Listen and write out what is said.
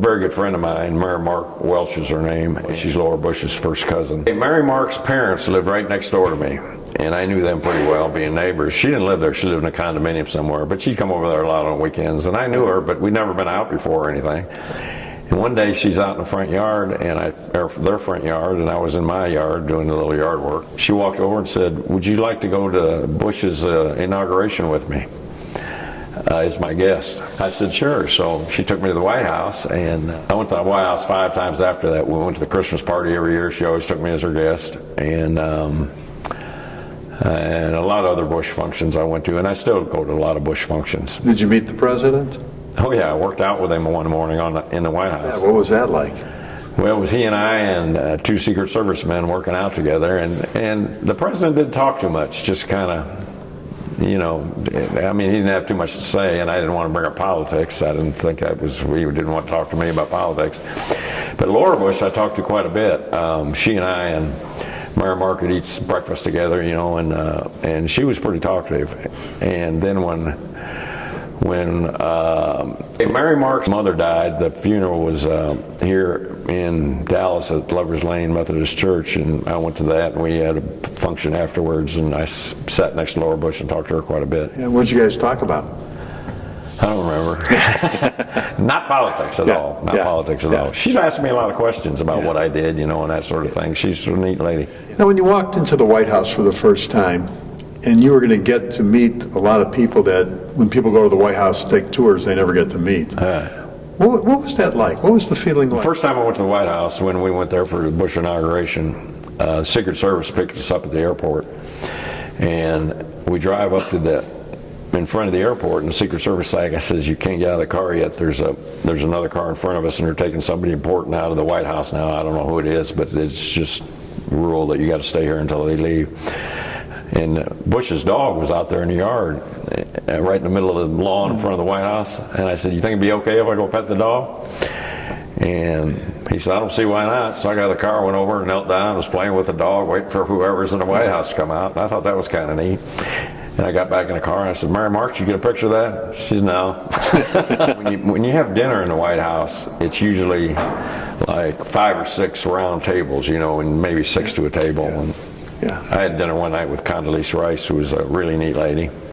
very good friend of mine, Mary Mark Welsh is her name. She's Laura Bush's first cousin. Mary Mark's parents lived right next door to me, and I knew them pretty well, being neighbors. She didn't live there, she lived in a condominium somewhere, but she'd come over there a lot on weekends, and I knew her, but we'd never been out before or anything. And one day she's out in the front yard, or their front yard, and I was in my yard doing a little yard work. She walked over and said, "Would you like to go to Bush's inauguration with me as my guest?" I said, "Sure." So she took me to the White House, and I went to the White House 5 times after that. We went to the Christmas party every year. She always took me as her guest, and a lot of other Bush functions I went to, and I still go to a lot of Bush functions. Did you meet the president? Oh yeah, I worked out with him one morning in the White House. Yeah, what was that like? Well, it was he and I and 2 Secret Service men working out together, and the president didn't talk too much, just kind of, you know, I mean, he didn't have too much to say, and I didn't want to bring up politics. I didn't think he didn't want to talk to me about politics. But Laura Bush, I talked to quite a bit. She and I and Mary Mark would eat breakfast together, you know, and she was pretty talkative. And then when Mary Mark's mother died, the funeral was here in Dallas at Lover's Lane Methodist Church, and I went to that, and we had a function afterwards, and I sat next to Laura Bush and talked to her quite a bit. Yeah, what did you guys talk about? I don't remember. Not politics at all. Not politics at all. She's asked me a lot of questions about what I did, you know, and that sort of thing. She's a neat lady. Now, when you walked into the White House for the first time, and you were going to get to meet a lot of people that, when people go to the White House to take tours, they never get to meet. What was that like? What was the feeling like? The first time I went to the White House, when we went there for the Bush inauguration, Secret Service picked us up at the airport, and we drive up to in front of the airport, and the Secret Service guy says, "You can't get out of the car yet. There's another car in front of us, and they're taking somebody important out of the White House now. I don't know who it is, but it's just a rule that you got to stay here until they leave." And Bush's dog was out there in the yard, right in the middle of the lawn in front of the White House. And I said, "You think it'd be okay if I go pet the dog?" And he said, "I don't see why not." So I got in the car, went over, knelt down, was playing with the dog, waiting for whoever's in the White House to come out. And I thought that was kind of neat. And I got back in the car and I said, "Mary Mark, you get a picture of that?" She said, "No." when you have dinner in the White House, it's usually like 5 or 6 round tables, you know, and maybe 6 to a table. And I had dinner one night with Condoleezza Rice, who was a really neat lady.